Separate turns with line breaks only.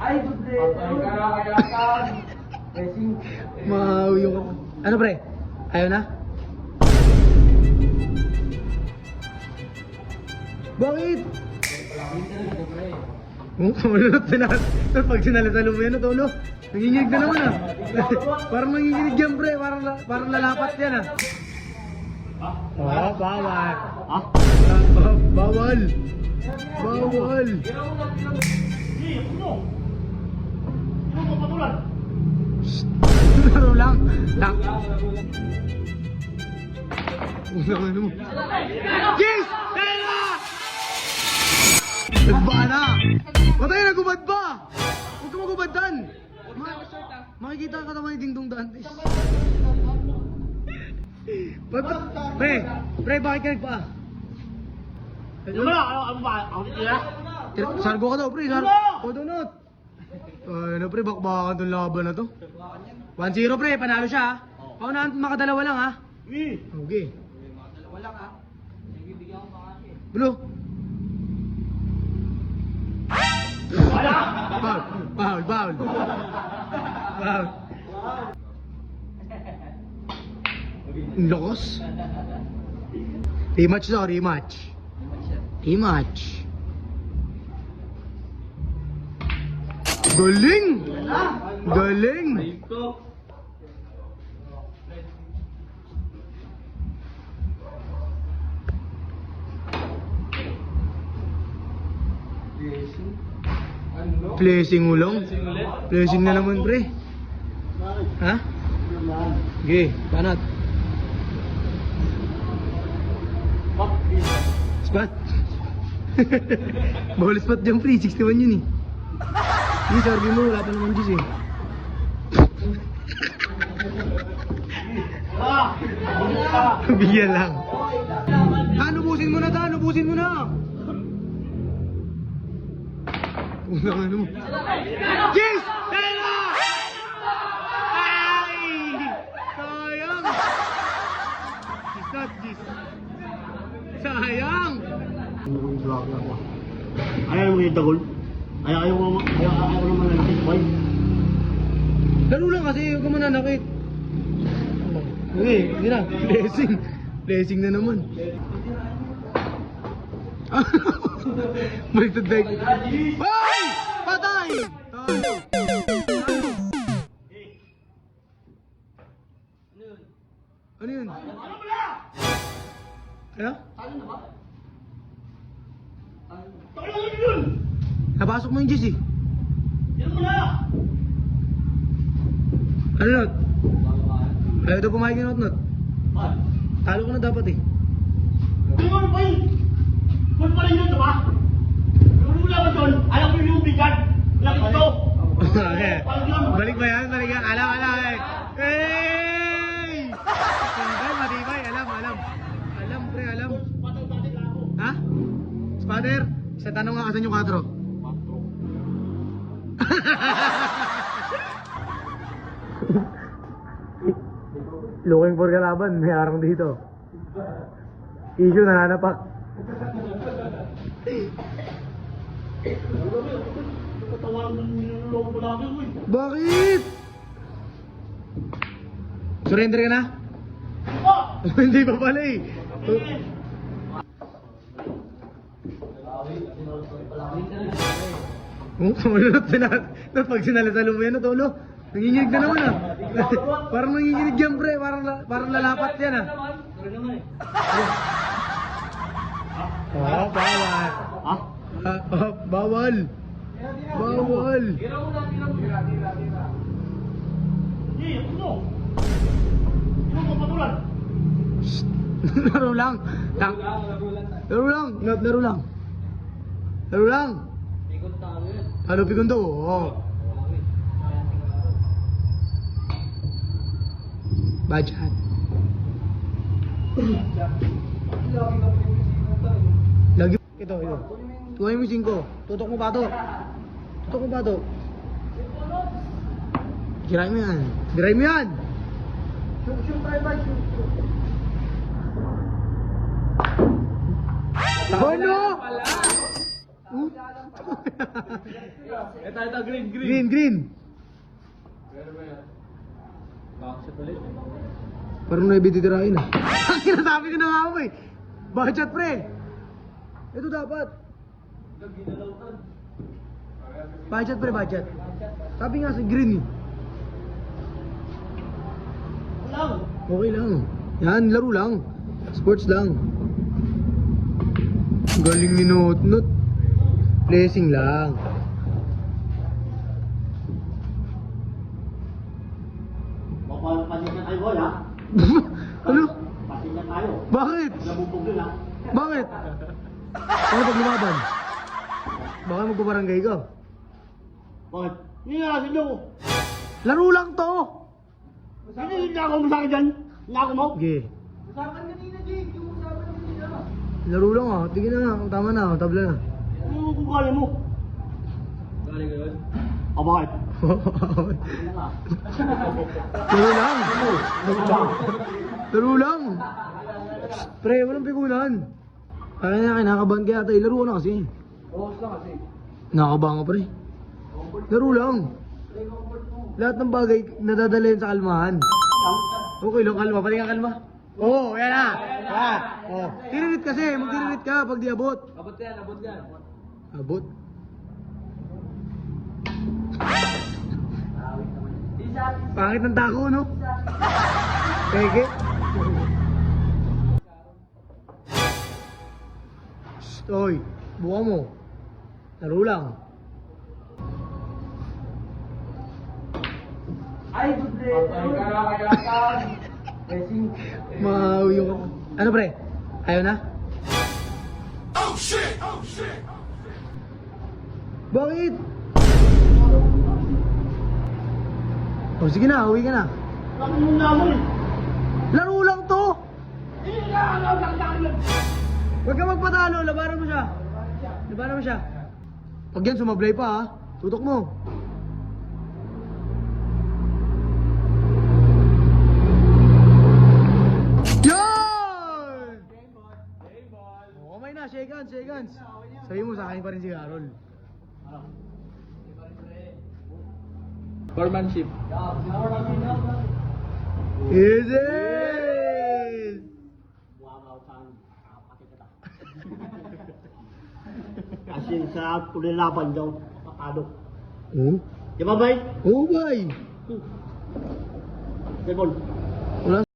Ay, duble. Kaya. Racing.
Mahawi yung... Ano pre? Ayaw na? Bakit? Pag sinalisalo mo yan, tolo. Nanginginig na naman ah. Parang nanginginig yan pre. Parang lalapat yan ah. Oh, bawal. Ah? Bawal. Bawal. Laro lang. Ano mo? Yes! Tela! Nagba na! Patay na, gubad ba? Huwag ka magubadan! Makikita ang katawan ni Ding Dong Dantes. Pre, bakit ka nagpa?
Ano ba? Ako nila?
Sargo ka daw, pre. Sargo. Donut. Ay, na pre, bakbakan tong laban na to. 1-0, pre. Panalo siya, ha? Paunahan, makadalawa lang, ha? Okay. Makadalawa lang, ha? Bigyan ko makaki. Blue. Foul. Lokos. Rematch daw, rematch. Galing! Placing ulong? Placing na naman, pre. Ha? Okay, panat. Spot. Bawal spot dyan, pre. 61 yun eh. Hindi, sabi mo, wala pa naman juice eh. Bigyan lang. Anubusin mo na. Unang ano mo. Yes! Tela! Ay! Sayang! Sayang!
Ayaw mo yung dagol? Ayaw naman lang yung boy.
Lalo lang kasi, huwag ka mananakit. Hindi na. Blessing na naman. Baliktad bag. Ay! Patay! Ano yun? Ano? Napasok mo yung juice eh. Ano not? Ayaw daw pumayag yung not. Talo ko na dapat eh.
Kung pa rin yun, diba? Yung wala ba doon, alam ko yung bigat. Laki ito.
Balik ba yan? Alam eh. Hey! Matibay. Alam, pre, alam. Ha? Spatter? Sa tanong nga, asan yung 4? Looking for kalaban, may arang dito. Issue, nananapak. Bakit? Surrender ka na? Hindi pa pala eh. Pag sinalisalo mo yan, tolo. Nanginginig na naman ah. Parang nanginginig yan, pre. Parang lalapat yan ah. Oh, bawal. Bawal. Laro lang. Ano pikon daw? Oo. Bajat. Lagi ito. Tuway mo 5. Tutok mo ba to? Giray mo yan. Shoot, try by shoot. Ano?
Ito, green,
Green, green. Parang naibititirahin ah. Ang sinasabi ko na nga ako eh. Budget pre. Ito dapat. Budget pre, budget. Sabi nga sa green eh. Okay lang. Yan, laro lang. Sports lang. Galing ni Notnot. Blessing lang.
Pasensya tayo, boy, ha?
Ano?
Pasensya tayo.
Bakit?
Nabubog yun, ha?
Bakit? Ano pag lumaban? Baka magpabarangay ka.
Bakit? Hindi nga kasi ko.
Laro lang to.
Hindi ako mo sa akin dyan. Hindi ako mo.
Okay.
Usapan kanina, Jake. Yung usapan kanina.
Laro lang ah. Tingin na. Tama na. Tabla na.
Ano kung kaya mo? Galing ka yun? O bakit?
Laro lang. Laro lang. Pre, walang pikulan. Kaya na kinakabahan kaya tayo. Laro na kasi.
Bukas lang kasi.
Nakakabahan ka pre. Laro lang. Lahat ng bagay nadadala sa kalmahan. Okay lang, kalma. Pati nga kalma. Oo, yan na. Yan. Oh. Tiririt kasi. Magtiririt ka pag di abot.
Abot yan, abot yan.
Abot. Pangit ng tako, no? Peke. Shhh, oy. Buka mo. Laro lang.
Ay, good day.
Maawi yung... Ano pre? Ayaw na?
Oh shit! Oh shit!
Bakit? Oh, sige na, uwi ka na.
Bakit mo naman eh?
Laro lang to!
Hindi na, ano,
Huwag ka magpatalo, labanan mo siya. Labanan mo siya. Pag yan, sumablay pa ha. Tutok mo. Yan! Oh, kamay na, shake hands, shake hands. Sabi mo sa akin pa rin si Carol.
Foremanship.
Easy!
Kasi sa tulilaban daw, patado.
Oh?
Di ba, bay?
Oh, bye!
Devon.
Wala